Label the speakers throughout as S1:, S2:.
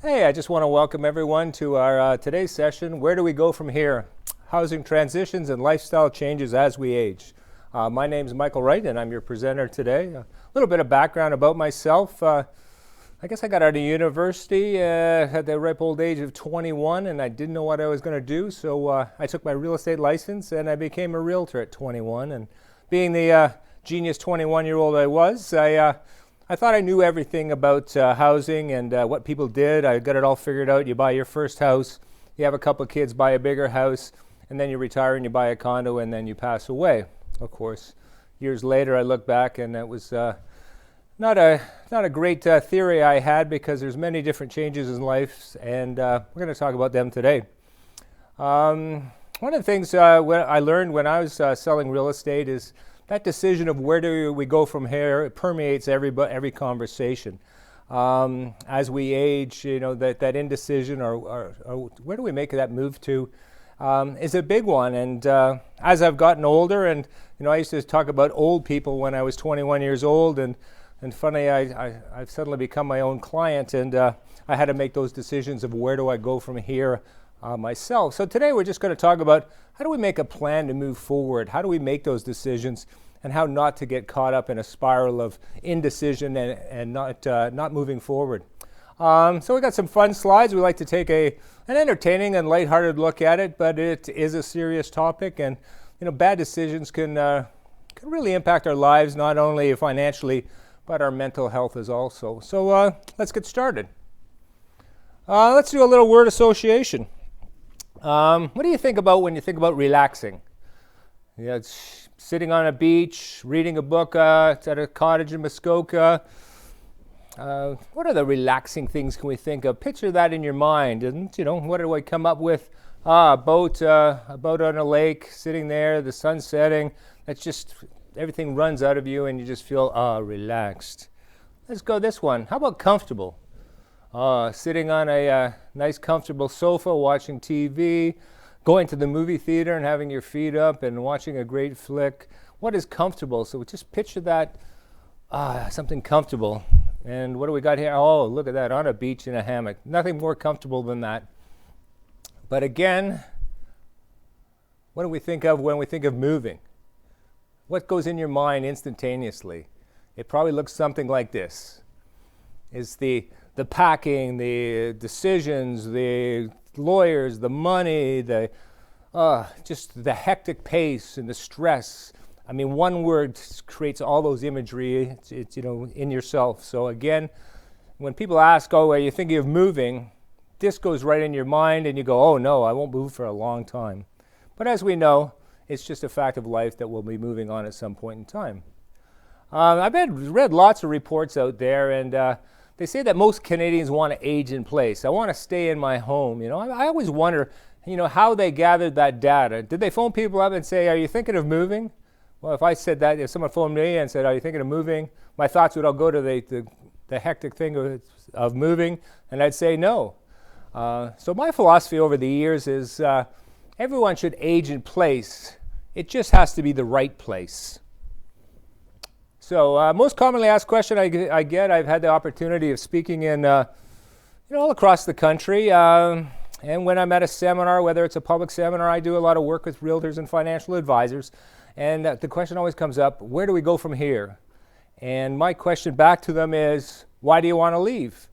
S1: Hey, I just want to welcome everyone to our today's session. Where do we go from here? Housing transitions and lifestyle changes as we age. My name is Michael Wright, and I'm your presenter today. A little bit of background about myself. I guess I got out of university at the ripe old age of 21, and I didn't know what I was going to do, so I took my real estate license, and I became a realtor at 21. And being the genius 21-year-old I was, I thought I knew everything about housing and what people did. I got it all figured out. You buy your first house, you have a couple of kids, buy a bigger house, and then you retire and you buy a condo, and then you pass away. Of course, years later I look back and it was not a great theory I had, because there's many different changes in life, and we're going to talk about them today. One of the things I learned when I was selling real estate is that decision of where do we go from here, it permeates every conversation. As we age, that indecision or where do we make that move to is a big one. And as I've gotten older, and I used to talk about old people when I was 21 years old, and funny, I've suddenly become my own client, and I had to make those decisions of where do I go from here myself. So today we're just going to talk about how do we make a plan to move forward, how do we make those decisions, and how not to get caught up in a spiral of indecision and not moving forward. So we got some fun slides. We like to take an entertaining and lighthearted look at it, but it is a serious topic, and bad decisions can really impact our lives, not only financially, but our mental health as also. So let's get started. Let's do a little word association. What do you think about when you think about relaxing? It's sitting on a beach, reading a book at a cottage in Muskoka. What are the relaxing things can we think of? Picture that in your mind, and what do I come up with? A boat on a lake, sitting there, the sun setting. That's just everything runs out of you, and you just feel relaxed. Let's go this one. How about comfortable? Sitting on a nice comfortable sofa, watching TV, going to the movie theater and having your feet up and watching a great flick. What is comfortable? So just picture that, something comfortable. And what do we got here? Oh, look at that, on a beach in a hammock. Nothing more comfortable than that. But again, what do we think of when we think of moving? What goes in your mind instantaneously? It probably looks something like this. It's the packing, the decisions, the lawyers, the money, just the hectic pace and the stress. I mean, one word creates all those imagery. It's in yourself. So again, when people ask, "Oh, are you thinking of moving?" this goes right in your mind, and you go, "Oh no, I won't move for a long time." But as we know, it's just a fact of life that we'll be moving on at some point in time. I've read lots of reports out there, and they say that most Canadians want to age in place. I want to stay in my home. I always wonder, how they gathered that data. Did they phone people up and say, "Are you thinking of moving?" Well, if I said that, if someone phoned me and said, "Are you thinking of moving?" my thoughts would all go to the hectic thing of moving, and I'd say no. So my philosophy over the years is everyone should age in place. It just has to be the right place. So most commonly asked question I get, I've had the opportunity of speaking in all across the country. And when I'm at a seminar, whether it's a public seminar, I do a lot of work with realtors and financial advisors. And the question always comes up, where do we go from here? And my question back to them is, why do you want to leave?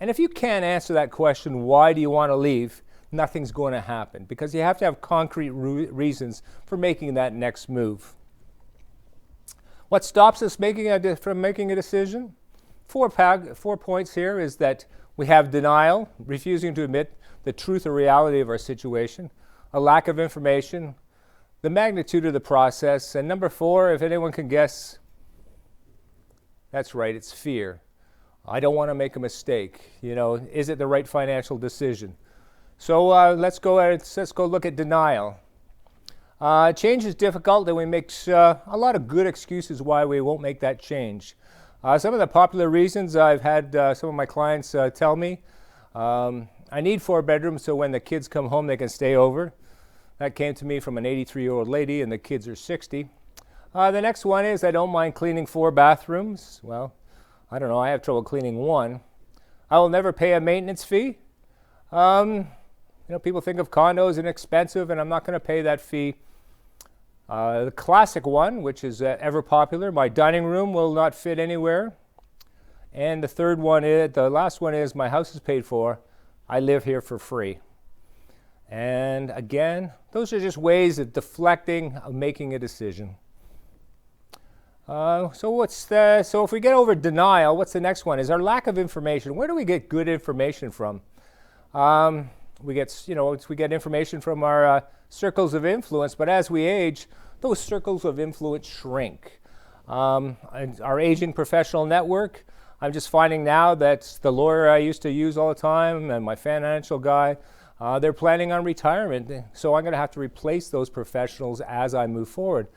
S1: And if you can't answer that question, why do you want to leave, nothing's going to happen, because you have to have concrete reasons for making that next move. What stops us from making a decision? Four points here is that we have denial, refusing to admit the truth or reality of our situation, a lack of information, the magnitude of the process, and number 4, if anyone can guess, that's right, it's fear. I don't want to make a mistake. Is it the right financial decision? So let's go look at denial. Change is difficult, and we make a lot of good excuses why we won't make that change. Some of the popular reasons I've had some of my clients tell me, I need 4 bedrooms so when the kids come home they can stay over. That came to me from an 83-year-old lady, and the kids are 60. The next one is I don't mind cleaning 4 bathrooms. Well, I don't know, I have trouble cleaning one. I will never pay a maintenance fee. People think of condos and expensive, and I'm not going to pay that fee. The classic one, which is ever popular, my dining room will not fit anywhere. And the last one is, my house is paid for. I live here for free. And again, those are just ways of deflecting, of making a decision. So if we get over denial, what's the next one? Is our lack of information. Where do we get good information from? We get information from our circles of influence, but as we age, those circles of influence shrink. Our aging professional network, I'm just finding now that the lawyer I used to use all the time and my financial guy, they're planning on retirement, so I'm going to have to replace those professionals as I move forward.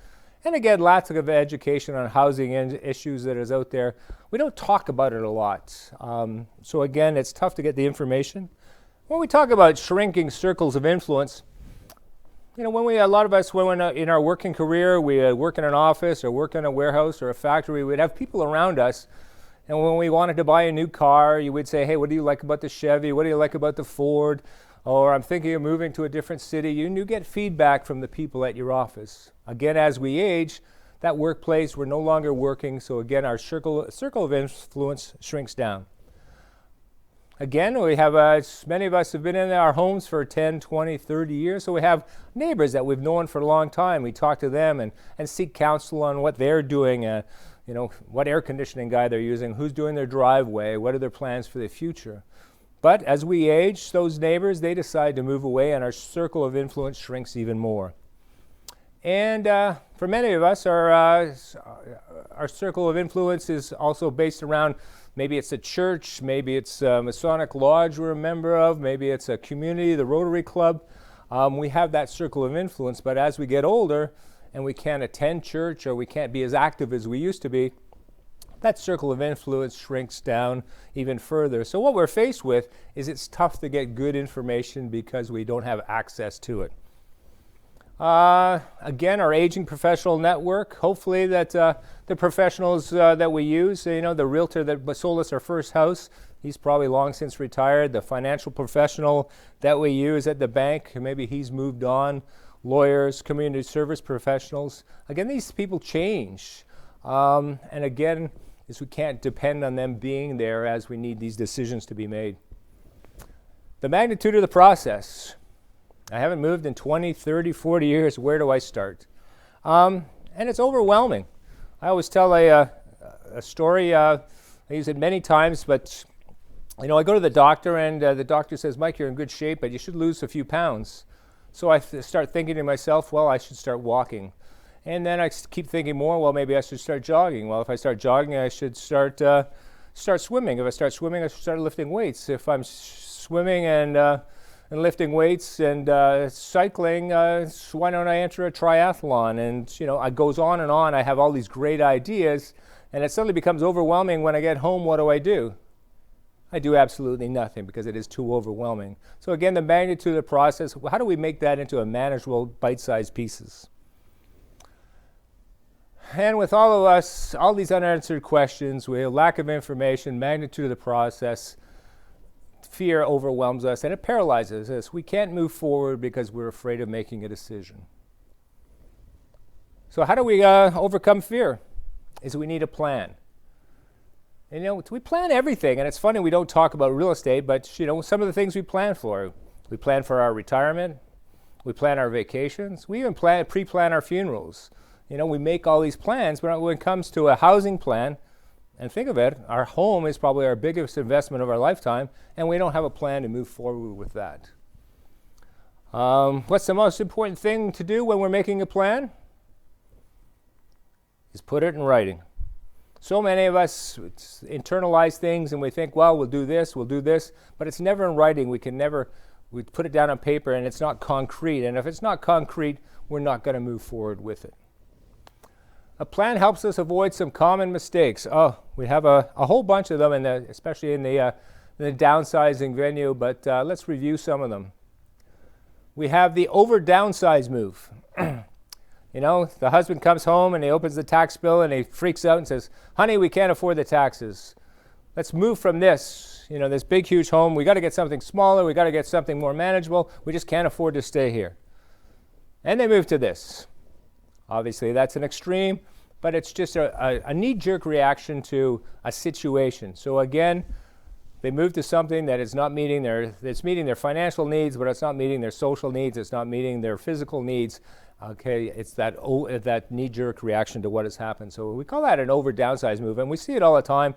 S1: And again, lots of education on housing issues that is out there. We don't talk about it a lot. So again, it's tough to get the information. When we talk about shrinking circles of influence, a lot of us, when in our working career, we work in an office or work in a warehouse or a factory, we'd have people around us. And when we wanted to buy a new car, you would say, hey, what do you like about the Chevy? What do you like about the Ford? Or I'm thinking of moving to a different city. You get feedback from the people at your office. Again, as we age, that workplace, we're no longer working. So again, our circle of influence shrinks down. Again, we have, many of us have been in our homes for 10, 20, 30 years, so we have neighbors that we've known for a long time. We talk to them and seek counsel on what they're doing, what air conditioning guy they're using, who's doing their driveway, what are their plans for the future. But as we age, those neighbors, they decide to move away, and our circle of influence shrinks even more. And for many of us, our circle of influence is also based around, maybe it's a church, maybe it's a Masonic Lodge we're a member of, maybe it's a community, the Rotary Club. We have that circle of influence, but as we get older and we can't attend church or we can't be as active as we used to be, that circle of influence shrinks down even further. So what we're faced with is it's tough to get good information because we don't have access to it. Again, our aging professional network, hopefully that the professionals that we use, the realtor that sold us our first house, he's probably long since retired. The financial professional that we use at the bank, maybe he's moved on. Lawyers, community service professionals. Again, these people change. And again, we can't depend on them being there as we need these decisions to be made. The magnitude of the process. I haven't moved in 20, 30, 40 years. Where do I start? And it's overwhelming. I always tell a story. I use it many times, but I go to the doctor, and the doctor says, Mike, you're in good shape, but you should lose a few pounds. So I start thinking to myself, well, I should start walking. And then I keep thinking more, well, maybe I should start jogging. Well, if I start jogging, I should start swimming. If I start swimming, I should start lifting weights. If I'm swimming and lifting weights and cycling, why don't I enter a triathlon? And, it goes on and on. I have all these great ideas, and it suddenly becomes overwhelming when I get home. What do? I do absolutely nothing because it is too overwhelming. So again, the magnitude of the process, how do we make that into a manageable bite-sized pieces? And with all of us, all these unanswered questions, we have lack of information, magnitude of the process, fear overwhelms us and it paralyzes us. We can't move forward because we're afraid of making a decision. So how do we overcome fear? We need a plan. And, we plan everything, and it's funny we don't talk about real estate, but some of the things we plan for. We plan for our retirement. We plan our vacations. We even pre-plan our funerals. We make all these plans, but when it comes to a housing plan, and think of it, our home is probably our biggest investment of our lifetime, and we don't have a plan to move forward with that. What's the most important thing to do when we're making a plan? Is put it in writing. So many of us internalize things and we think, well, we'll do this, but it's never in writing. We put it down on paper and it's not concrete. And if it's not concrete, we're not going to move forward with it. A plan helps us avoid some common mistakes. We have a whole bunch of them, especially in the downsizing venue, but let's review some of them. We have the over-downsize move. The husband comes home and he opens the tax bill and he freaks out and says, honey, we can't afford the taxes. let's move from this, this big, huge home. We got to get something smaller. We got to get something more manageable. We just can't afford to stay here. And they move to this. Obviously, that's an extreme, but it's just a knee-jerk reaction to a situation. So again, they move to something that is not meeting it's meeting their financial needs, but it's not meeting their social needs. It's not meeting their physical needs. Okay, it's that knee-jerk reaction to what has happened. So we call that an over-downsize move, and we see it all the time.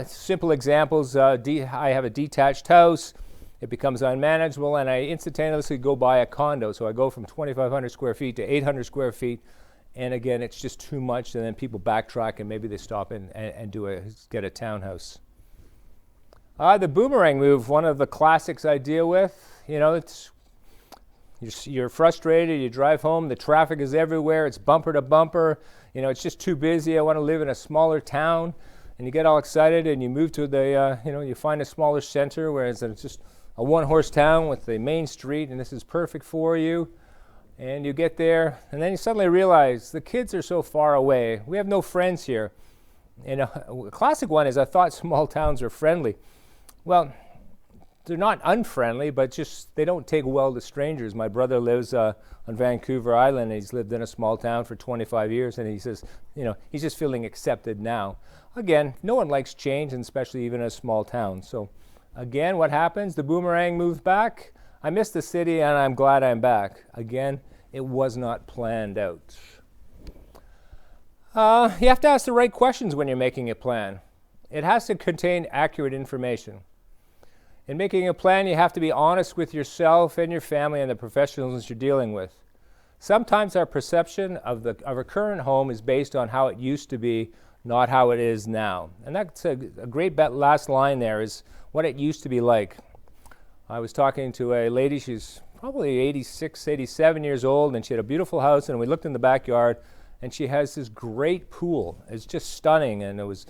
S1: Simple examples, I have a detached house. It becomes unmanageable, and I instantaneously go buy a condo. So I go from 2,500 square feet to 800 square feet, and again, it's just too much, and then people backtrack, and maybe they stop and get a townhouse. The boomerang move, one of the classics I deal with. You're frustrated, you drive home, the traffic is everywhere, it's bumper to bumper, it's just too busy, I want to live in a smaller town, and you get all excited and you move to you find a smaller center, whereas it's just a one-horse town with the main street, and this is perfect for you. And you get there, and then you suddenly realize the kids are so far away, we have no friends here. And a classic one is, I thought small towns are friendly. Well, they're not unfriendly, but just they don't take well to strangers. My brother lives on Vancouver Island, and he's lived in a small town for 25 years, and he says, he's just feeling accepted now. Again, no one likes change, and especially even a small town. So again, what happens? The boomerang moves back. I miss the city, and I'm glad I'm back. Again, it was not planned out. You have to ask the right questions when you're making a plan. It has to contain accurate information. In making a plan, you have to be honest with yourself and your family and the professionals you're dealing with. Sometimes our perception of our current home is based on how it used to be, not how it is now. And that's a great last line there, is what it used to be like. I was talking to a lady, she's probably 86, 87 years old, and she had a beautiful house, and we looked in the backyard, and she has this great pool. It's just stunning, and it was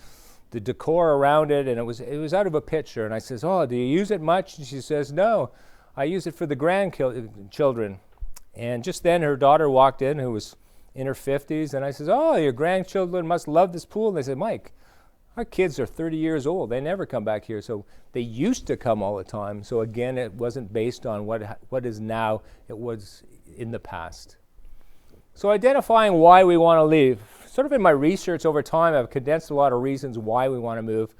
S1: the decor around it, and it was out of a picture. And I says, "Oh, do you use it much?" And she says, "No, I use it for the grandchildren." And just then her daughter walked in, who was in her 50s, and I says, "Oh, your grandchildren must love this pool." And they said, "Mike, our kids are 30 years old. They never come back here." So they used to come all the time. So again, it wasn't based on what is now. It was in the past. So identifying why we want to leave. Sort of in my research over time, I've condensed a lot of reasons why we want to move.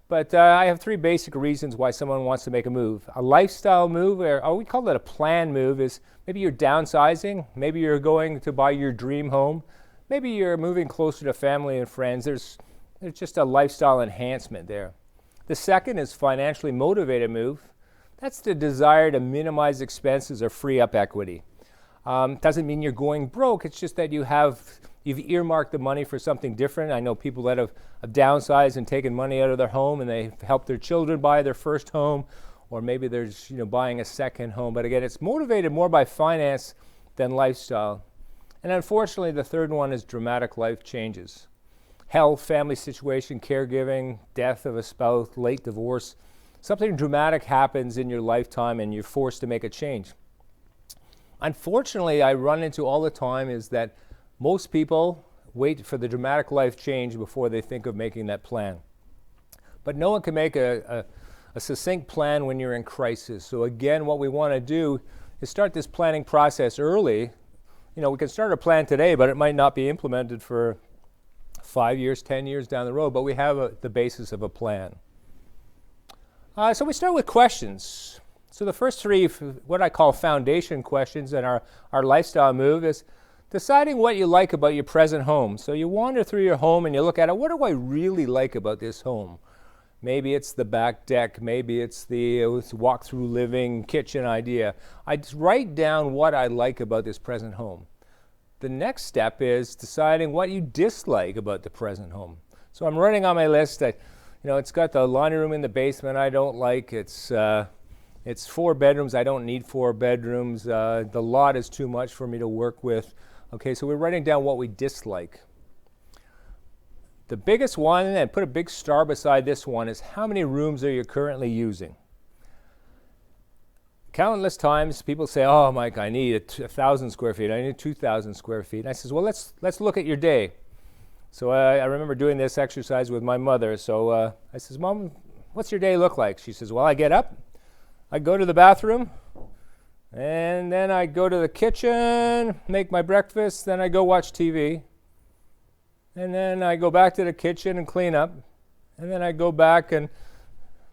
S1: But I have 3 basic reasons why someone wants to make a move. A lifestyle move, or we call it a planned move, is maybe you're downsizing. Maybe you're going to buy your dream home. Maybe you're moving closer to family and friends. There's just a lifestyle enhancement there. The second is financially motivated move. That's the desire to minimize expenses or free up equity. Doesn't mean you're going broke. It's just that you've earmarked the money for something different. I know people that have downsized and taken money out of their home, and they've helped their children buy their first home, or maybe they're buying a second home. But again, it's motivated more by finance than lifestyle. And unfortunately, the third one is dramatic life changes. Health, family situation, caregiving, death of a spouse, late divorce. Something dramatic happens in your lifetime, and you're forced to make a change. Unfortunately, I run into all the time is that most people wait for the dramatic life change before they think of making that plan. But no one can make a succinct plan when you're in crisis. So again, what we want to do is start this planning process early. We can start a plan today, but it might not be implemented for 5 years, 10 years down the road, but we have the basis of a plan. So we start with questions. So the first 3, what I call foundation questions in our lifestyle move, is deciding what you like about your present home. So you wander through your home and you look at it, what do I really like about this home? Maybe it's the back deck, maybe it's the walk-through living kitchen idea. I write down what I like about this present home. The next step is deciding what you dislike about the present home. So I'm writing on my list that, it's got the laundry room in the basement I don't like. It's 4 bedrooms. I don't need 4 bedrooms. The lot is too much for me to work with. Okay, so we're writing down what we dislike. The biggest one, and put a big star beside this one, is how many rooms are you currently using? Countless times people say, "Oh, Mike, I need 1,000 square feet. I need 2,000 square feet." And I says, "Well, let's look at your day. So I remember doing this exercise with my mother. So I says, Mom, what's your day look like? She says, well, I get up, I go to the bathroom, and then I go to the kitchen, make my breakfast, then I go watch TV, and then I go back to the kitchen and clean up, and then I go back and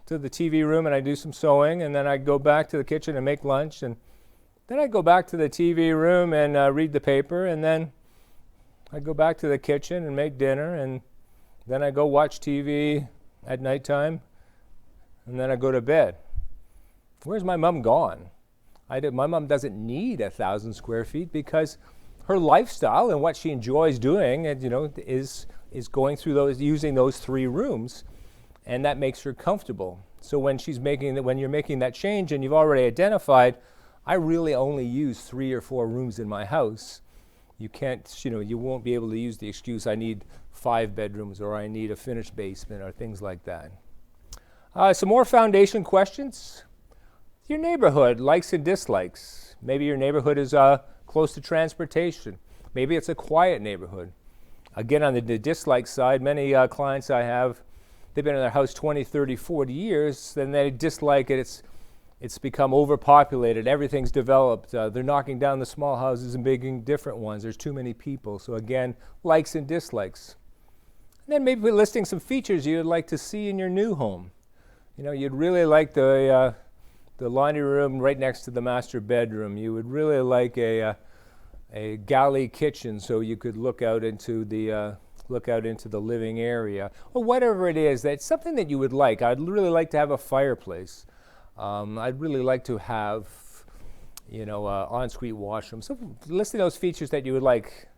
S1: to the TV room and I do some sewing, and then I go back to the kitchen and make lunch, and then I go back to the TV room and read the paper, and then I go back to the kitchen and make dinner, and then I go watch TV at nighttime, and then I go to bed. Where's my mom gone? My mom doesn't need 1,000 square feet because her lifestyle and what she enjoys doing, and, is going through using those 3 rooms, and that makes her comfortable. So when you're making that change, and you've already identified, I really only use 3 or 4 rooms in my house. You can't, you won't be able to use the excuse I need 5 bedrooms or I need a finished basement or things like that. Some more foundation questions. Your neighborhood, likes and dislikes. Maybe your neighborhood is close to transportation. Maybe it's a quiet neighborhood. Again, on the dislike side, many clients I have, they've been in their house 20, 30, 40 years, then they dislike it. It's become overpopulated. Everything's developed. They're knocking down the small houses and making different ones. There's too many people. So again, likes and dislikes. And then maybe listing some features you'd like to see in your new home. You'd really like the laundry room right next to the master bedroom. You would really like a galley kitchen so you could look out into the living area, or whatever it is. That's something that you would like. I'd really like to have a fireplace. I'd really like to have, ensuite washroom. So listing those features that you would like.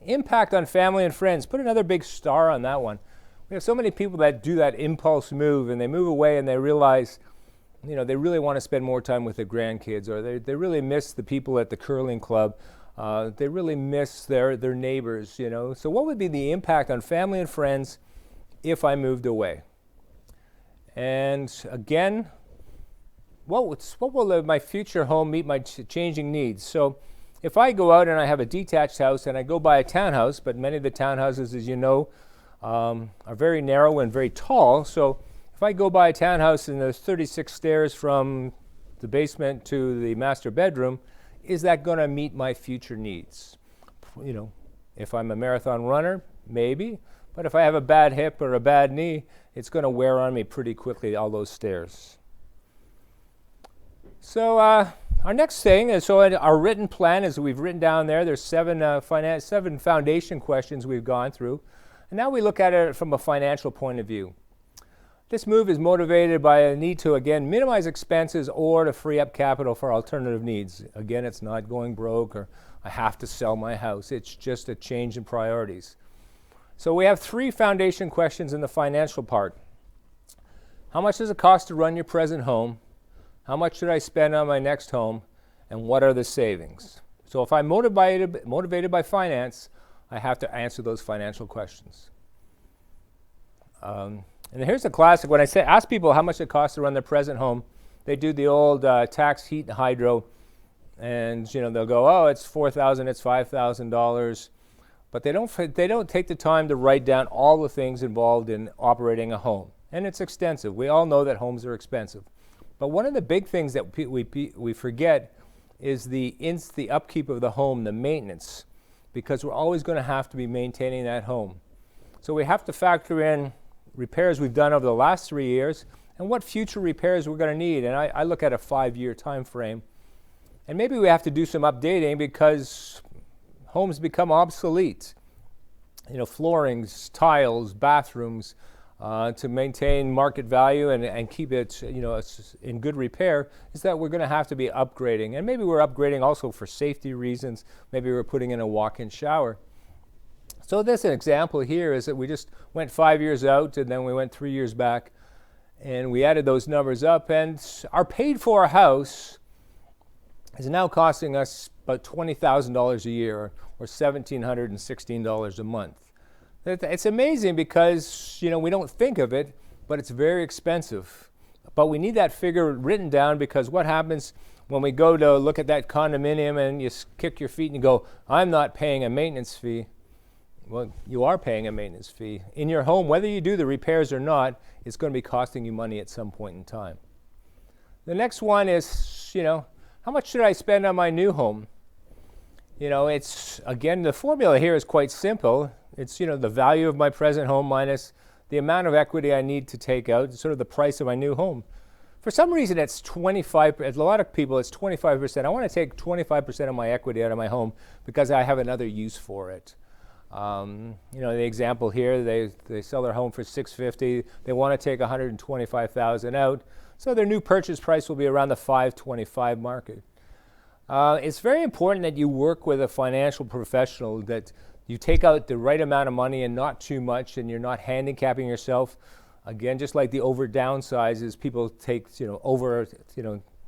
S1: Impact on family and friends. Put another big star on that one. We have so many people that do that impulse move, and they move away and they realize, they really want to spend more time with their grandkids, or they really miss the people at the curling club. They really miss their neighbors, So what would be the impact on family and friends if I moved away? And again, what will my future home meet my changing needs? So if I go out and I have a detached house and I go buy a townhouse, but many of the townhouses, as you know, are very narrow and very tall. So if I go buy a townhouse and there's 36 stairs from the basement to the master bedroom, is that going to meet my future needs? If I'm a marathon runner, maybe. But if I have a bad hip or a bad knee, it's going to wear on me pretty quickly, all those stairs. So our next thing is, our written plan is we've written down there. There's 7 foundation questions we've gone through. And now we look at it from a financial point of view. This move is motivated by a need to, again, minimize expenses or to free up capital for alternative needs. Again, it's not going broke or I have to sell my house. It's just a change in priorities. So we have 3 foundation questions in the financial part. How much does it cost to run your present home? How much should I spend on my next home? And what are the savings? So if I'm motivated by finance, I have to answer those financial questions. And here's a classic. When I ask people how much it costs to run their present home, they do the old tax, heat, and hydro, and they'll go, oh, it's $4,000, it's $5,000, but they don't take the time to write down all the things involved in operating a home, and it's extensive. We all know that homes are expensive, but one of the big things that we forget is the upkeep of the home, the maintenance, because we're always going to have to be maintaining that home. So we have to factor in repairs we've done over the last 3 years and what future repairs we're going to need. And I look at a 5-year time frame. And maybe we have to do some updating because homes become obsolete. Floorings, tiles, bathrooms, to maintain market value and keep it in good repair, is that we're going to have to be upgrading. And maybe we're upgrading also for safety reasons. Maybe we're putting in a walk-in shower. So this example here is that we just went 5 years out and then we went 3 years back and we added those numbers up, and our paid for house is now costing us about $20,000 a year or $1,716 a month. It's amazing because we don't think of it, but it's very expensive. But we need that figure written down, because what happens when we go to look at that condominium and you kick your feet and you go, I'm not paying a maintenance fee. Well, you are paying a maintenance fee. In your home, whether you do the repairs or not, it's going to be costing you money at some point in time. The next one is, how much should I spend on my new home? It's, again, the formula here is quite simple. It's, the value of my present home minus the amount of equity I need to take out, sort of the price of my new home. For some reason, it's 25%. A lot of people, it's 25%. I want to take 25% of my equity out of my home because I have another use for it. The example here, they sell their home for $650,000. They want to take $125,000 out, so their new purchase price will be around the $525,000 market. It's very important that you work with a financial professional, that you take out the right amount of money and not too much, and you're not handicapping yourself. Again, just like the over downsizes, people take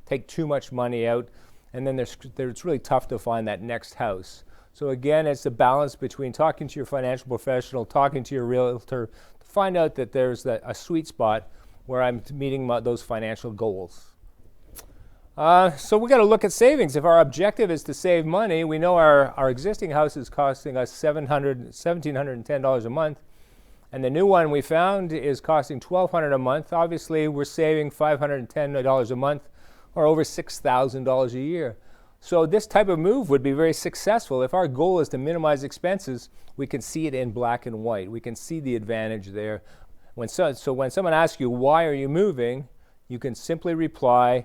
S1: take too much money out, and then it's really tough to find that next house. So again, it's a balance between talking to your financial professional, talking to your realtor, to find out that there's a sweet spot where I'm meeting those financial goals. So we got to look at savings. If our objective is to save money, we know our existing house is costing us $1,710 a month, and the new one we found is costing $1,200 a month. Obviously, we're saving $510 a month, or over $6,000 a year. So this type of move would be very successful. If our goal is to minimize expenses, we can see it in black and white. We can see the advantage there. So when someone asks you, why are you moving, you can simply reply,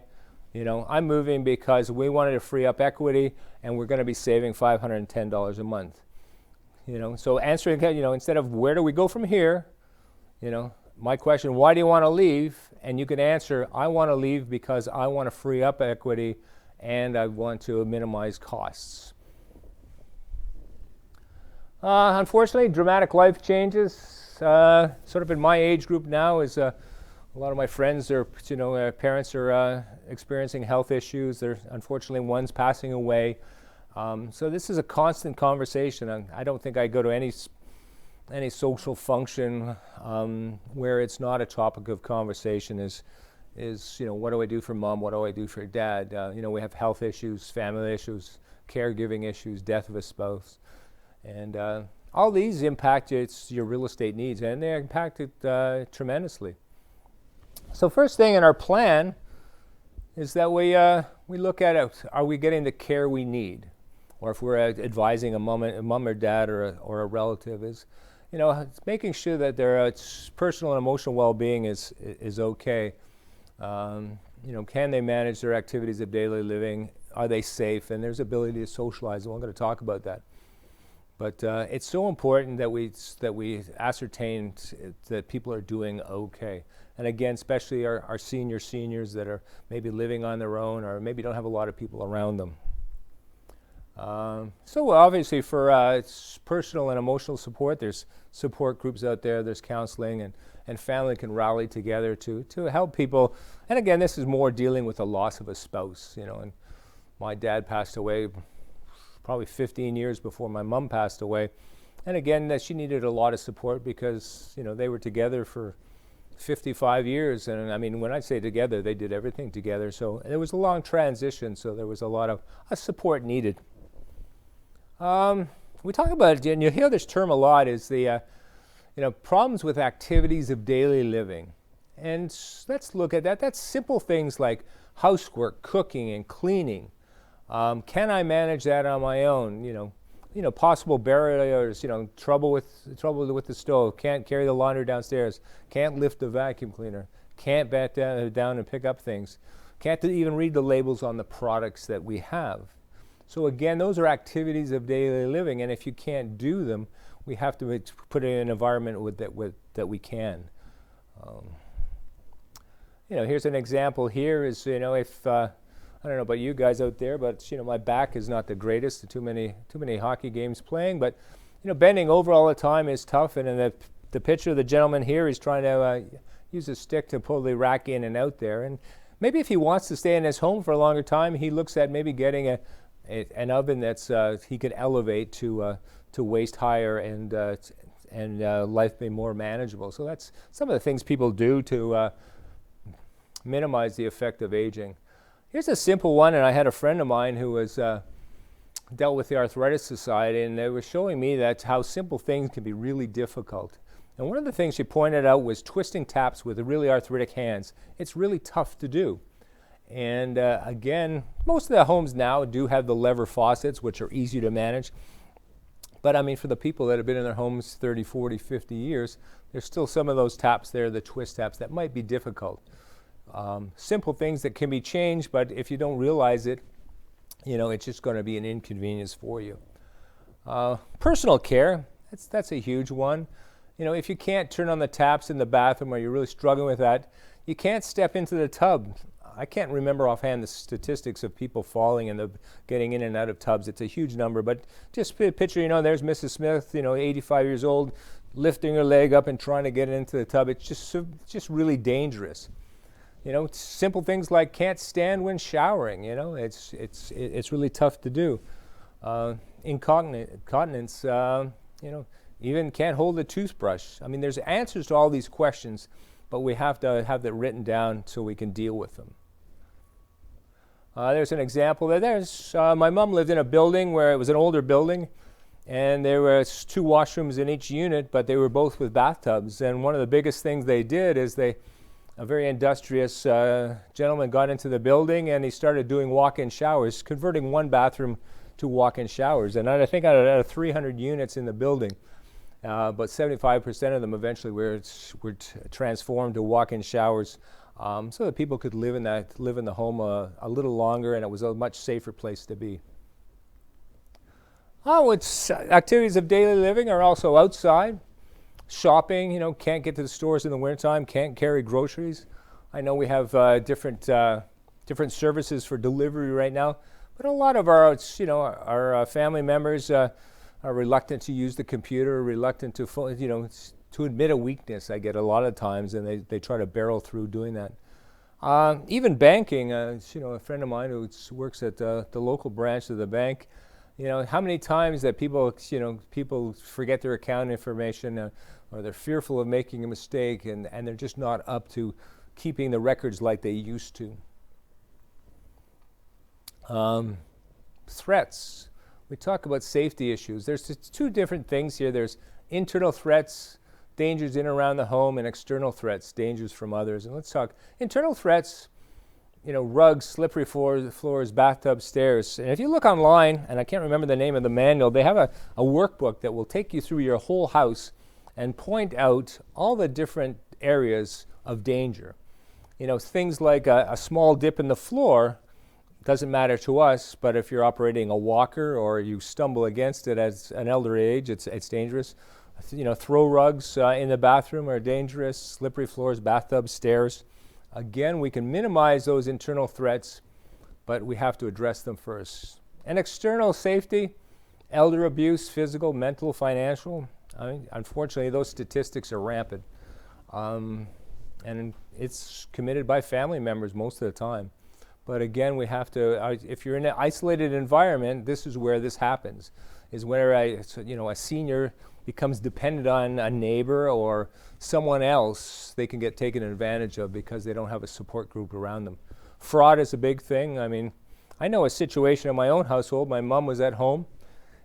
S1: I'm moving because we wanted to free up equity and we're going to be saving $510 a month. So answering, instead of where do we go from here, my question, why do you want to leave? And you can answer, I want to leave because I want to free up equity and I want to minimize costs. Unfortunately, dramatic life changes. Sort of in my age group now is a lot of my friends are, parents are experiencing health issues. Unfortunately, one's passing away. So this is a constant conversation. I don't think I go to any social function where it's not a topic of conversation. Is what do I do for mom? What do I do for dad? We have health issues, family issues, caregiving issues, death of a spouse, and all these impact your real estate needs, and they impact it tremendously. So first thing in our plan is that we look at it, are we getting the care we need? Or if we're advising a mom or dad or a relative, is making sure that their personal and emotional well-being is okay. Can they manage their activities of daily living? Are they safe? And there's ability to socialize. Well, I'm going to talk about that. But it's so important that we ascertain that people are doing okay. And again, especially our seniors that are maybe living on their own or maybe don't have a lot of people around them. So obviously for personal and emotional support, there's support groups out there, there's counseling, and family can rally together to help people. And again, this is more dealing with the loss of a spouse, and my dad passed away probably 15 years before my mom passed away. And again, she needed a lot of support because, they were together for 55 years. And I mean, when I say together, they did everything together. So it was a long transition, so there was a lot of support needed. We talk about, and you hear this term a lot, is the problems with activities of daily living. And let's look at that. That's simple things like housework, cooking, and cleaning. Can I manage that on my own? Possible barriers. Trouble with the stove. Can't carry the laundry downstairs. Can't lift the vacuum cleaner. Can't bend down and pick up things. Can't even read the labels on the products that we have. So again, those are activities of daily living, and if you can't do them, we have to put it in an environment that we can. Here's an example. Here is if I don't know about you guys out there, but my back is not the greatest. Too many hockey games playing, but bending over all the time is tough. And in the picture of the gentleman here, he's trying to use a stick to pull the rack in and out there. And maybe if he wants to stay in his home for a longer time, he looks at maybe getting an oven that's he could elevate to waist higher and life be more manageable. So that's some of the things people do to minimize the effect of aging. Here's a simple one, and I had a friend of mine who was dealt with the Arthritis Society, and they were showing me that how simple things can be really difficult. And one of the things she pointed out was twisting taps with really arthritic hands. It's really tough to do. And again, most of the homes now do have the lever faucets, which are easy to manage. But I mean, for the people that have been in their homes 30, 40, 50 years, there's still some of those taps there, the twist taps, that might be difficult. Simple things that can be changed, but if you don't realize it, it's just going to be an inconvenience for you. Personal care, that's a huge one. If you can't turn on the taps in the bathroom or you're really struggling with that, you can't step into the tub. I can't remember offhand the statistics of people falling and getting in and out of tubs. It's a huge number, but just picture, there's Mrs. Smith, 85 years old, lifting her leg up and trying to get into the tub. It's just really dangerous. Simple things like can't stand when showering. It's really tough to do. Incontinence, even can't hold a toothbrush. I mean, there's answers to all these questions, but we have to have that written down so we can deal with them. There's an example there. My mom lived in a building where it was an older building, and there were 2 washrooms in each unit, but they were both with bathtubs. And one of the biggest things they did is a very industrious gentleman got into the building, and he started doing walk-in showers, converting one bathroom to walk-in showers. And I think out of 300 units in the building, but 75% of them eventually were transformed to walk-in showers, so that people could live in the home a little longer, and it was a much safer place to be. Activities of daily living are also outside. Shopping, can't get to the stores in the wintertime, can't carry groceries. I know we have different services for delivery right now, but a lot of our family members are reluctant to use the computer, reluctant to admit a weakness. I get a lot of times, and they try to barrel through doing that. Even banking, a friend of mine who works at the local branch of the bank, how many times that people forget their account information, or they're fearful of making a mistake, and they're just not up to keeping the records like they used to. Threats. We talk about safety issues. There's 2 different things here. There's internal threats, dangers in and around the home, and external threats, dangers from others. And let's talk internal threats. Rugs, slippery floors, bathtubs, stairs. And if you look online, and I can't remember the name of the manual, they have a workbook that will take you through your whole house and point out all the different areas of danger. Things like a small dip in the floor doesn't matter to us, but if you're operating a walker or you stumble against it at an elder age, it's dangerous. Throw rugs in the bathroom are dangerous, slippery floors, bathtubs, stairs. Again, we can minimize those internal threats, but we have to address them first. And external safety, elder abuse, physical, mental, financial. Unfortunately, those statistics are rampant. And it's committed by family members most of the time. But again, we have to, if you're in an isolated environment, this is where this happens, is where a senior becomes dependent on a neighbor or someone else they can get taken advantage of because they don't have a support group around them. Fraud is a big thing. I mean, I know a situation in my own household. My mom was at home,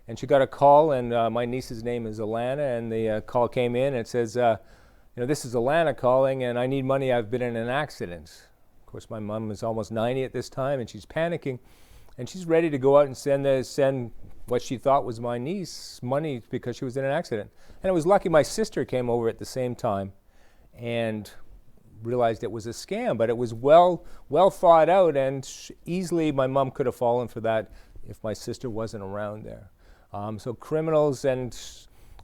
S1: and she got a call, and my niece's name is Alana, and the call came in, and it says, this is Alana calling, and I need money. I've been in an accident. Of course, my mom is almost 90 at this time, and she's panicking, and she's ready to go out and send what she thought was my niece money because she was in an accident. And it was lucky my sister came over at the same time and realized it was a scam, but it was well thought out, and easily my mom could have fallen for that if my sister wasn't around there. So criminals, and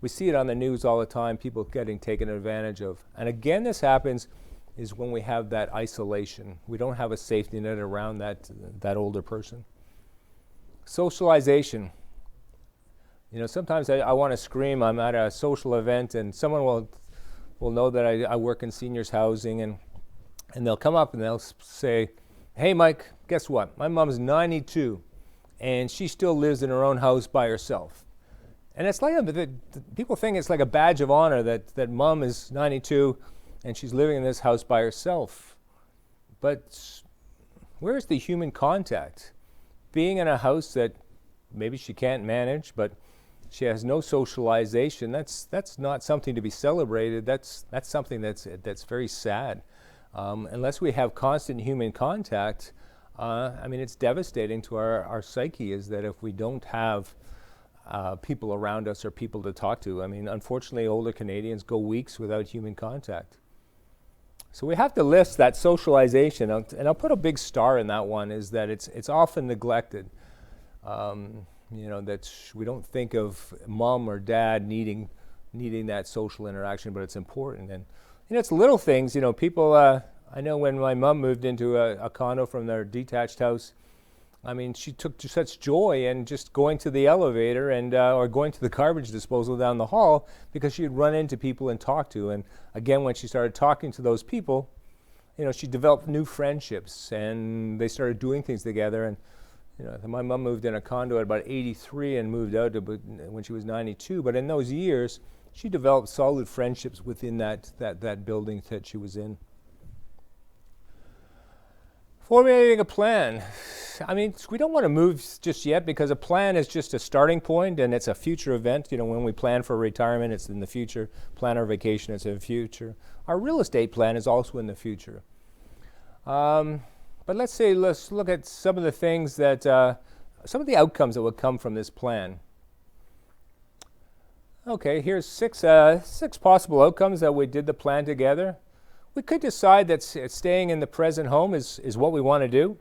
S1: we see it on the news all the time, people getting taken advantage of. And again, this happens is when we have that isolation. We don't have a safety net around that older person. Socialization. Sometimes I want to scream. I'm at a social event, and someone will know that I work in seniors housing, and they'll come up and they'll say, "Hey, Mike, guess what? My mom's 92, and she still lives in her own house by herself." And it's like people think it's like a badge of honor that mom is 92 and she's living in this house by herself. But where's the human contact? Being in a house that maybe she can't manage, but she has no socialization. That's not something to be celebrated. That's something that's very sad. Unless we have constant human contact, I mean, it's devastating to our psyche, is that if we don't have people around us or people to talk to. I mean, unfortunately, older Canadians go weeks without human contact. So we have to list that socialization, and I'll put a big star in that one, is that it's often neglected. That we don't think of mom or dad needing that social interaction, but it's important. And it's little things. People. I know when my mom moved into a condo from their detached house, I mean, she took such joy in just going to the elevator and or going to the garbage disposal down the hall, because she'd run into people and talk to. And again, when she started talking to those people, she developed new friendships, and they started doing things together. And my mom moved in a condo at about 83 and moved out when she was 92. But in those years, she developed solid friendships within that building that she was in. Formulating a plan. I mean, we don't want to move just yet, because a plan is just a starting point, and it's a future event. When we plan for retirement, it's in the future. Plan our vacation, it's in the future. Our real estate plan is also in the future. But let's look at some of the things that, some of the outcomes that would come from this plan. Okay, here's six possible outcomes that we did the plan together. We could decide that staying in the present home is what we want to do.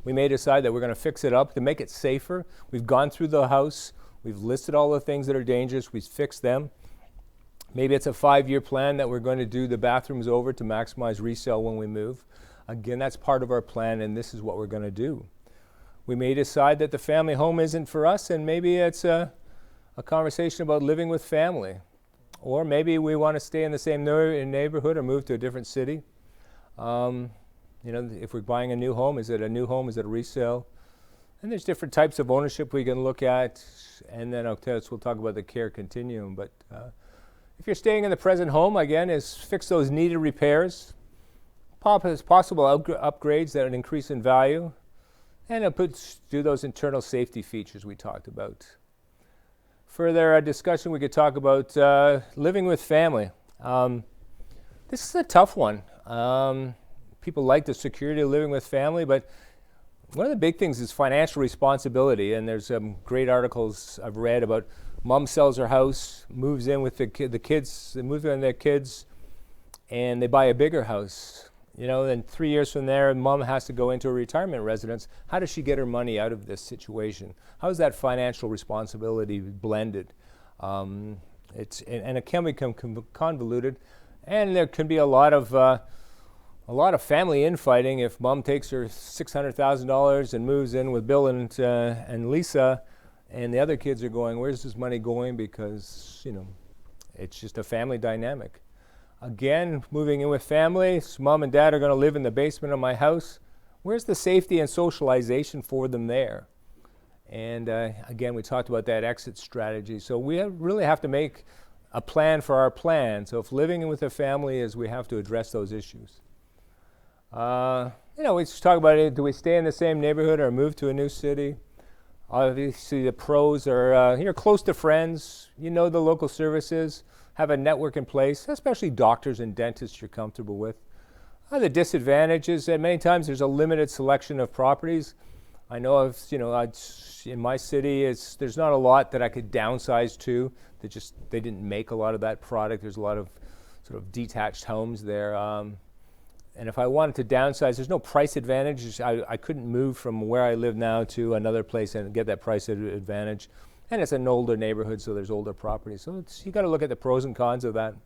S1: We may decide that we're going to fix it up to make it safer. We've gone through the house. We've listed all the things that are dangerous. We've fixed them. Maybe it's a 5-year plan that we're going to do the bathrooms over to maximize resale when we move. Again, that's part of our plan, and this is what we're going to do. We may decide that the family home isn't for us, and maybe it's a conversation about living with family. Or maybe we want to stay in the same neighborhood or move to a different city. If we're buying a new home, is it a new home? Is it a resale? And there's different types of ownership we can look at. And then we'll talk about the care continuum. But if you're staying in the present home, again, is fix those needed repairs, possible upgrades that would increase in value, and do those internal safety features we talked about. Further discussion, we could talk about living with family. This is a tough one. People like the security of living with family, but one of the big things is financial responsibility. And there's some great articles I've read about mom sells her house, moves in with the kids, they move in their kids, and they buy a bigger house. Then 3 years from there, mom has to go into a retirement residence. How does she get her money out of this situation? How is that financial responsibility blended? And it can become convoluted, and there can be a lot of family infighting if mom takes her $600,000 and moves in with Bill and Lisa, and the other kids are going, "Where's this money going?" Because it's just a family dynamic. Again, moving in with family, so mom and dad are going to live in the basement of my house. Where's the safety and socialization for them there? And again, we talked about that exit strategy. So we really have to make a plan for our plan. So if living with a family is, we have to address those issues. We just talk about it. Do we stay in the same neighborhood or move to a new city? Obviously, the pros are you're close to friends. The local services. Have a network in place, especially doctors and dentists you're comfortable with. The disadvantages, that many times there's a limited selection of properties. I know of, in my city, there's not a lot that I could downsize to. They didn't make a lot of that product. There's a lot of sort of detached homes there. And if I wanted to downsize, there's no price advantage. I couldn't move from where I live now to another place and get that price advantage. And it's an older neighborhood, so there's older properties. So you got to look at the pros and cons of that.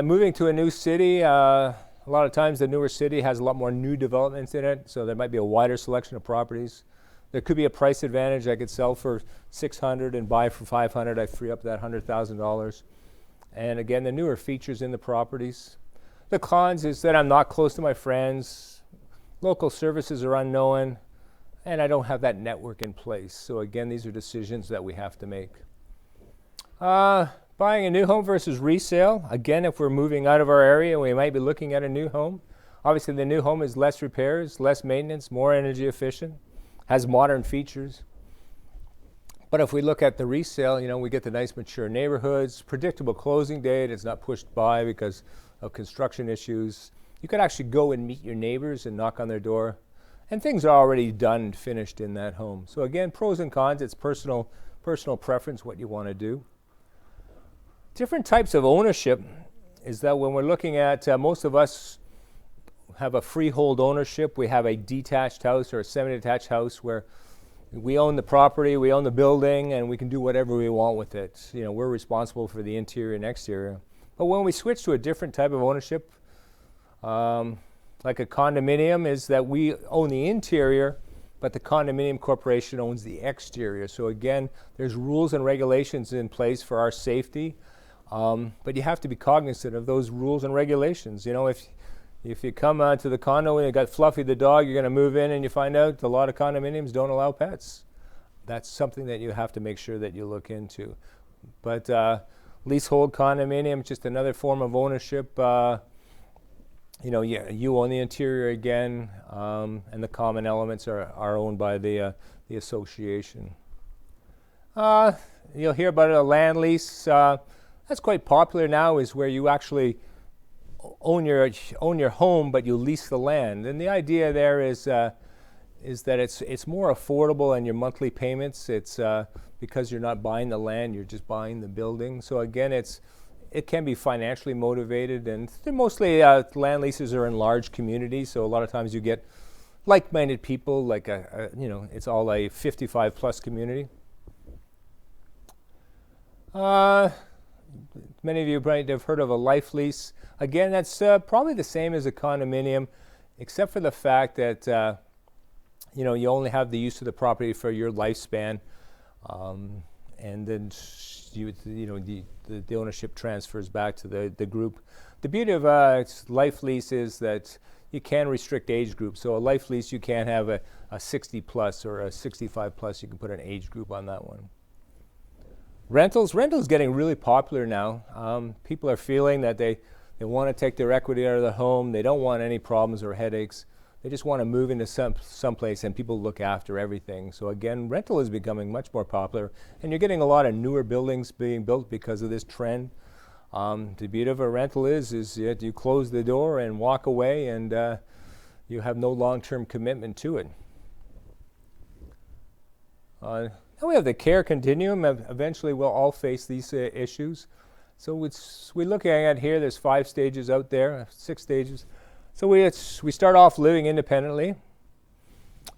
S1: Moving to a new city, a lot of times the newer city has a lot more new developments in it, so there might be a wider selection of properties. There could be a price advantage. I could sell for $600 and buy for $500. I free up that $100,000. And again, the newer features in the properties. The cons is that I'm not close to my friends. Local services are unknown. And I don't have that network in place. So again, these are decisions that we have to make. Buying a new home versus resale. Again, if we're moving out of our area, we might be looking at a new home. Obviously, the new home is less repairs, less maintenance, more energy efficient. has modern features. But if we look at the resale, we get the nice mature neighborhoods, predictable closing date. It's not pushed by because of construction issues. You could actually go and meet your neighbors and knock on their door, and things are already done and finished in that home. So again, pros and cons. It's personal preference what you want to do. Different types of ownership is that when we're looking at, most of us have a freehold ownership. We have a detached house or a semi-detached house where we own the property, we own the building, and we can do whatever we want with it. We're responsible for the interior and exterior. But when we switch to a different type of ownership, like a condominium, is that we own the interior, but the condominium corporation owns the exterior. So again, there's rules and regulations in place for our safety, but you have to be cognizant of those rules and regulations. If you come to the condo and you got Fluffy the dog, you're going to move in and you find out a lot of condominiums don't allow pets. That's something that you have to make sure that you look into. But leasehold condominium, just another form of ownership. You own the interior again, and the common elements are owned by the association. You'll hear about a land lease. That's quite popular now, is where you actually own your home, but you lease the land. And the idea there is that it's more affordable in your monthly payments. It's because you're not buying the land, you're just buying the building. So again, it can be financially motivated, and they're mostly land leases are in large communities. So a lot of times you get like-minded people, like it's all a 55 plus community. Many of you might have heard of a life lease. Again, that's probably the same as a condominium, except for the fact that you only have the use of the property for your lifespan, and then the ownership transfers back to the group. The beauty of life lease is that you can restrict age groups. So a life lease, you can't have a 60 plus or a 65 plus. You can put an age group on that one. Rentals getting really popular now. People are feeling that they want to take their equity out of the home. They don't want any problems or headaches. They just want to move into someplace and people look after everything. So again, rental is becoming much more popular, and you're getting a lot of newer buildings being built because of this trend. The beauty of a rental is that you close the door and walk away, and you have no long-term commitment to it. Now we have the care continuum. Eventually we'll all face these issues. So we're looking at here, there's 5 stages out there, 6 stages. So we start off living independently,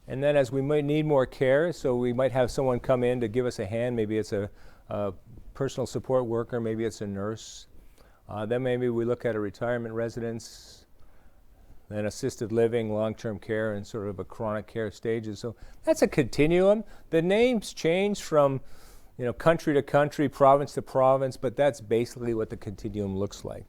S1: and then as we might need more care, so we might have someone come in to give us a hand. Maybe it's a personal support worker, maybe it's a nurse. Then maybe we look at a retirement residence, then assisted living, long-term care, and sort of a chronic care stages. So that's a continuum. The names change from country to country, province to province, but that's basically what the continuum looks like.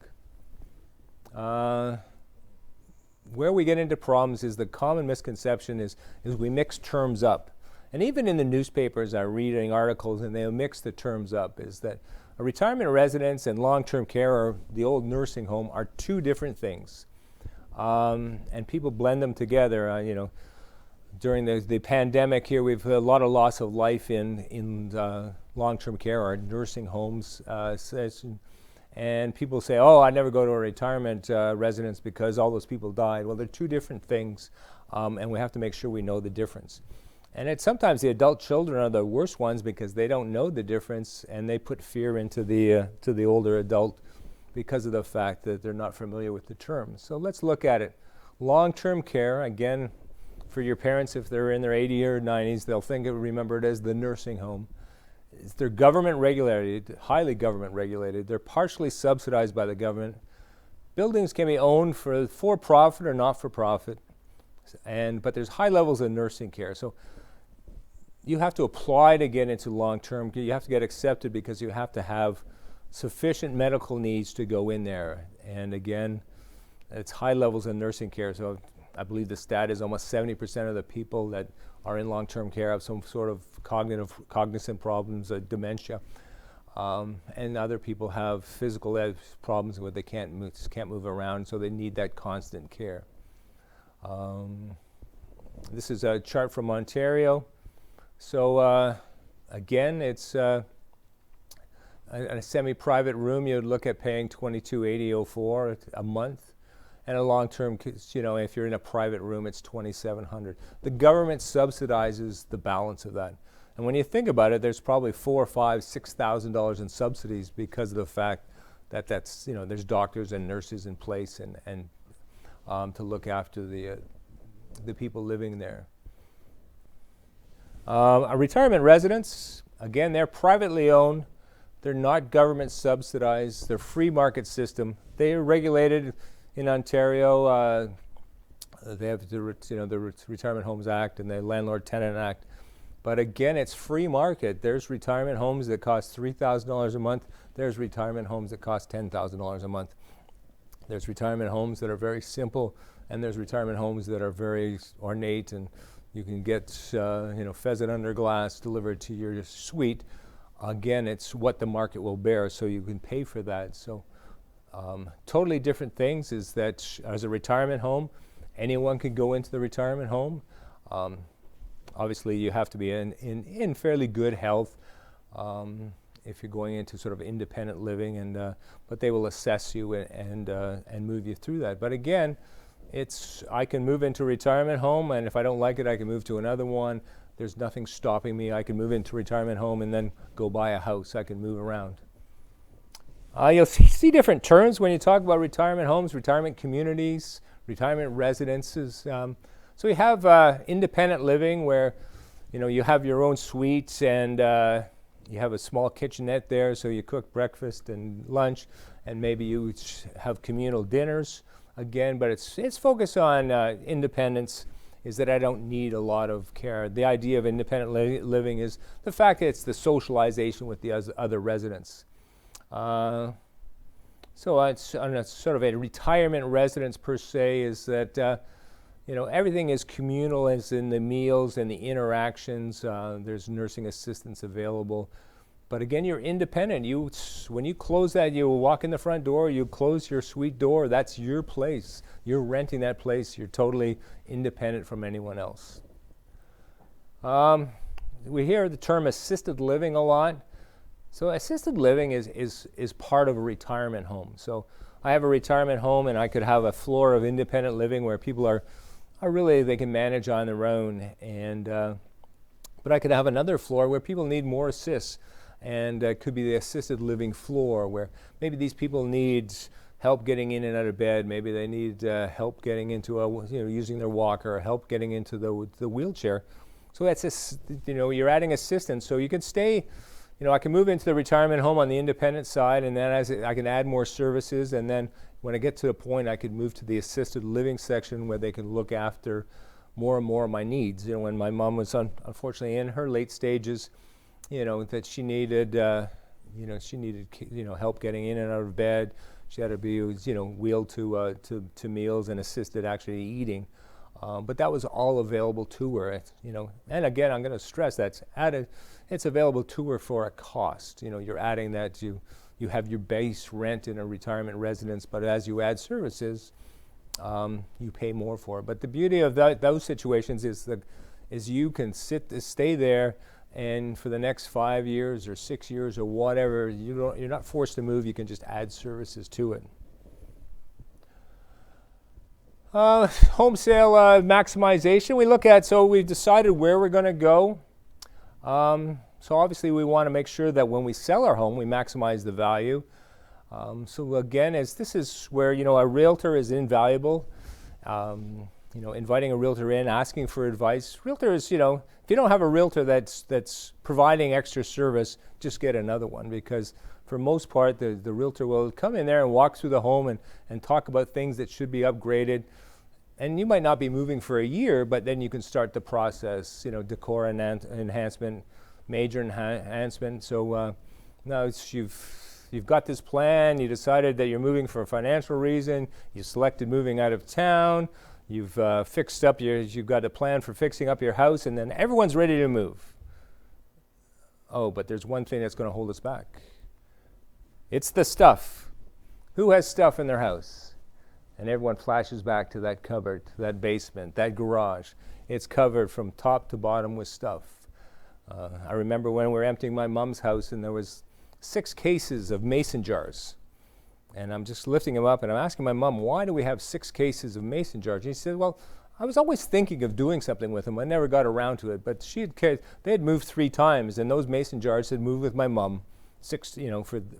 S1: Where we get into problems is the common misconception is we mix terms up. And even in the newspapers, I'm reading articles and they'll mix the terms up, is that a retirement residence and long-term care, or the old nursing home, are 2 different things. And people blend them together. During the pandemic here, we've had a lot of loss of life in long-term care or nursing homes. And people say, oh, I never go to a retirement residence because all those people died. Well, they're 2 different things, and we have to make sure we know the difference. And sometimes the adult children are the worst ones because they don't know the difference, and they put fear into the older adult because of the fact that they're not familiar with the terms. So let's look at it. Long-term care, again, for your parents, if they're in their 80s or 90s, they'll remember it as the nursing home. They're government regulated, highly government regulated. They're partially subsidized by the government. Buildings can be owned for profit or not for profit, but there's high levels of nursing care. So you have to apply to get into long-term care. You have to get accepted because you have to have sufficient medical needs to go in there. And again, it's high levels of nursing care. So I believe the stat is almost 70% of the people that are in long-term care have some sort of cognizant problems, dementia, and other people have physical problems where they can't move around, so they need that constant care. This is a chart from Ontario. So again, it's a semi-private room. You'd look at paying $22.8004 a month, and a long-term, if you're in a private room, it's $2,700. The government subsidizes the balance of that, and when you think about it, there's probably $4,000, $5,000, $6,000 in subsidies because of the fact that there's doctors and nurses in place and to look after the people living there. A retirement residence, again, they're privately owned. They're not government subsidized. They're free market system. They are regulated in Ontario. They have the Retirement Homes Act and the Landlord Tenant Act. But again, it's free market. There's retirement homes that cost $3,000 a month. There's retirement homes that cost $10,000 a month. There's retirement homes that are very simple, and there's retirement homes that are very ornate, and you can get pheasant under glass delivered to your suite. Again, it's what the market will bear, so you can pay for that. So totally different things is that as a retirement home, anyone can go into the retirement home. Obviously, you have to be in fairly good health if you're going into sort of independent living, but they will assess you and move you through that. But again, I can move into a retirement home, and if I don't like it, I can move to another one. There's nothing stopping me. I can move into a retirement home and then go buy a house. I can move around. You'll see different terms when you talk about retirement homes, retirement communities, retirement residences. So we have independent living where you have your own suites and you have a small kitchenette there, so you cook breakfast and lunch, and maybe you have communal dinners. Again, but it's focused on independence, is that I don't need a lot of care. The idea of independent living is the fact that it's the socialization with the other residents. So it's on a sort of a retirement residence per se is that everything is communal, as in the meals and the interactions. There's nursing assistants available. But again, you're independent. When you close that, you walk in the front door, you close your suite door, that's your place. You're renting that place. You're totally independent from anyone else. We hear the term assisted living a lot. So assisted living is part of a retirement home. So I have a retirement home, and I could have a floor of independent living where people are really, they can manage on their own. But I could have another floor where people need more assists. And it could be the assisted living floor where maybe these people need help getting in and out of bed. Maybe they need help getting into using their walker, or help getting into the wheelchair. So that's you're adding assistance. So you can stay. I can move into the retirement home on the independent side, and then I can add more services. And then when I get to a point, I could move to the assisted living section where they can look after more and more of my needs. When my mom was unfortunately in her late stages, that she needed, help getting in and out of bed. She had to be, wheeled to meals and assisted actually eating. But that was all available to her, And again, I'm going to stress that's added. It's available to her for a cost. You're adding that you have your base rent in a retirement residence, but as you add services, you pay more for it. But the beauty of those situations is you can stay there. And for the next 5 years or 6 years or whatever, you're not forced to move. You can just add services to it. Home sale maximization. We look at, so we've decided where we're going to go. So obviously we want to make sure that when we sell our home, we maximize the value. So again, this is where a realtor is invaluable. Inviting a realtor in, asking for advice. Realtors, if you don't have a realtor that's providing extra service, just get another one, because for most part, the realtor will come in there and walk through the home and talk about things that should be upgraded. And you might not be moving for a year, but then you can start the process, decor enhancement, major enhancement. So now you've got this plan, you decided that you're moving for a financial reason, you selected moving out of town, you've you've got a plan for fixing up your house, and then everyone's ready to move. Oh, but there's one thing that's going to hold us back. It's the stuff. Who has stuff in their house? And everyone flashes back to that cupboard, that basement, that garage. It's covered from top to bottom with stuff. I remember when we were emptying my mom's house and there was 6 cases of mason jars. And I'm just lifting them up and I'm asking my mom, why do we have 6 cases of mason jars? And she said, well, I was always thinking of doing something with them. I never got around to it. But they had moved 3 times and those mason jars had moved with my mom, 6,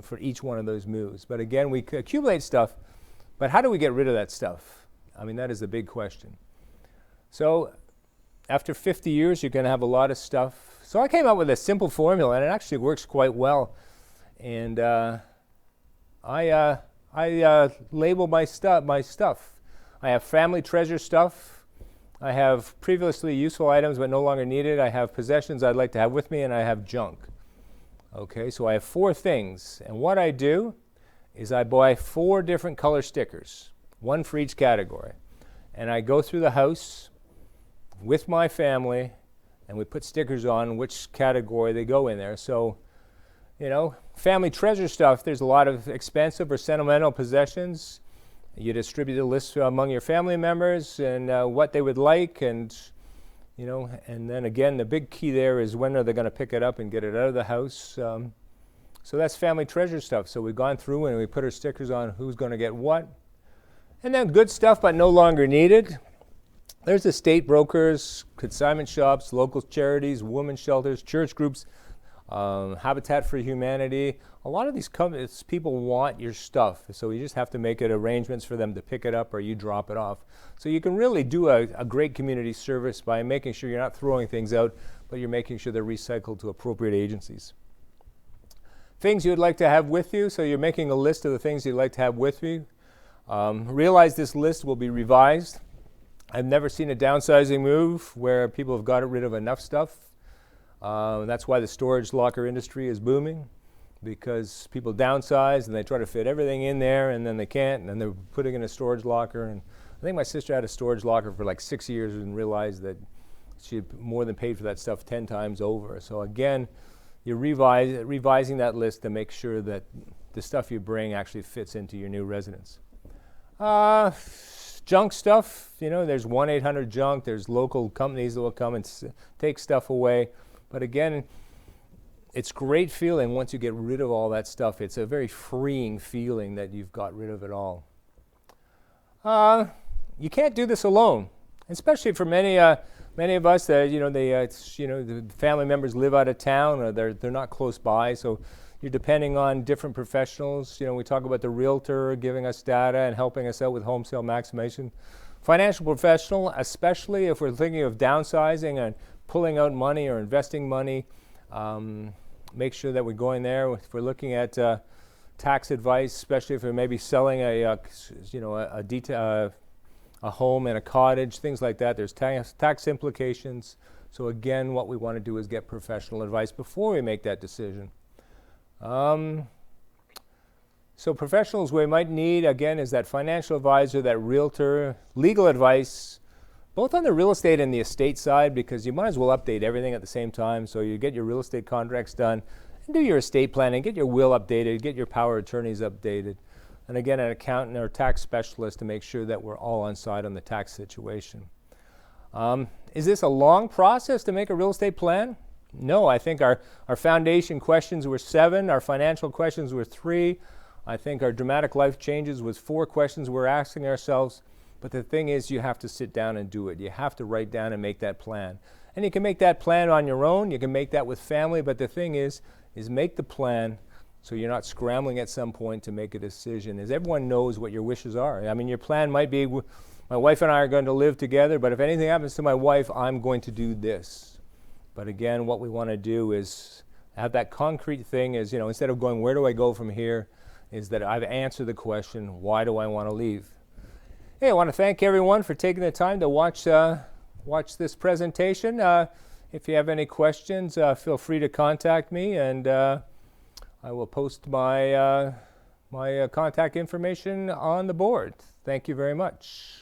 S1: for each one of those moves. But again, we accumulate stuff, but how do we get rid of that stuff? I mean, that is the big question. So after 50 years, you're going to have a lot of stuff. So I came up with a simple formula, and it actually works quite well. And I label my stuff. I have family treasure stuff. I have previously useful items but no longer needed. I have possessions I'd like to have with me, and I have junk. Okay, so I have 4 things. And what I do is I buy 4 different color stickers, 1 for each category. And I go through the house with my family, and we put stickers on which category they go in there. So, family treasure stuff, there's a lot of expensive or sentimental possessions. You distribute the list among your family members and what they would like, and and then again, the big key there is when are they going to pick it up and get it out of the house. So that's family treasure stuff. So we've gone through and we put our stickers on who's going to get what. And then good stuff but no longer needed. There's estate brokers, consignment shops, local charities, women's shelters, church groups, Habitat for Humanity. A lot of these people want your stuff, so you just have to make it arrangements for them to pick it up or you drop it off. So you can really do a great community service by making sure you're not throwing things out, but you're making sure they're recycled to appropriate agencies. Things you'd like to have with you, so you're making a list of the things you'd like to have with you. Realize this list will be revised. I've never seen a downsizing move where people have got rid of enough stuff. That's why the storage locker industry is booming, because people downsize and they try to fit everything in there and then they can't, and then they're putting in a storage locker. And I think my sister had a storage locker for like 6 years and realized that she had more than paid for that stuff 10 times over. So again, you're revising that list to make sure that the stuff you bring actually fits into your new residence. Junk stuff, there's 1-800-JUNK. There's local companies that will come and take stuff away. But again, it's great feeling once you get rid of all that stuff. It's a very freeing feeling that you've got rid of it all. You can't do this alone, especially for many of us that the family members live out of town or they're not close by. So you're depending on different professionals. We talk about the realtor giving us data and helping us out with home sale maximization. Financial professional, especially if we're thinking of downsizing and pulling out money or investing money, make sure that we're going there. If we're looking at tax advice, especially if we're maybe selling a home and a cottage, things like that, there's tax implications. So again, what we want to do is get professional advice before we make that decision. So professionals we might need, again, is that financial advisor, that realtor, legal advice, both on the real estate and the estate side, because you might as well update everything at the same time. So you get your real estate contracts done, and do your estate planning, get your will updated, get your power of attorneys updated. And again, an accountant or tax specialist to make sure that we're all on side on the tax situation. Is this a long process to make a real estate plan? No, I think our foundation questions were 7, our financial questions were 3. I think our dramatic life changes was 4 questions we're asking ourselves. But the thing is, you have to sit down and do it. You have to write down and make that plan. And you can make that plan on your own. You can make that with family. But the thing is make the plan so you're not scrambling at some point to make a decision, as everyone knows what your wishes are. I mean, your plan might be, my wife and I are going to live together, but if anything happens to my wife, I'm going to do this. But again, what we want to do is have that concrete thing is, instead of going, where do I go from here, is that I've answered the question, why do I want to leave? Hey, I want to thank everyone for taking the time to watch this presentation. If you have any questions, feel free to contact me, and I will post my contact information on the board. Thank you very much.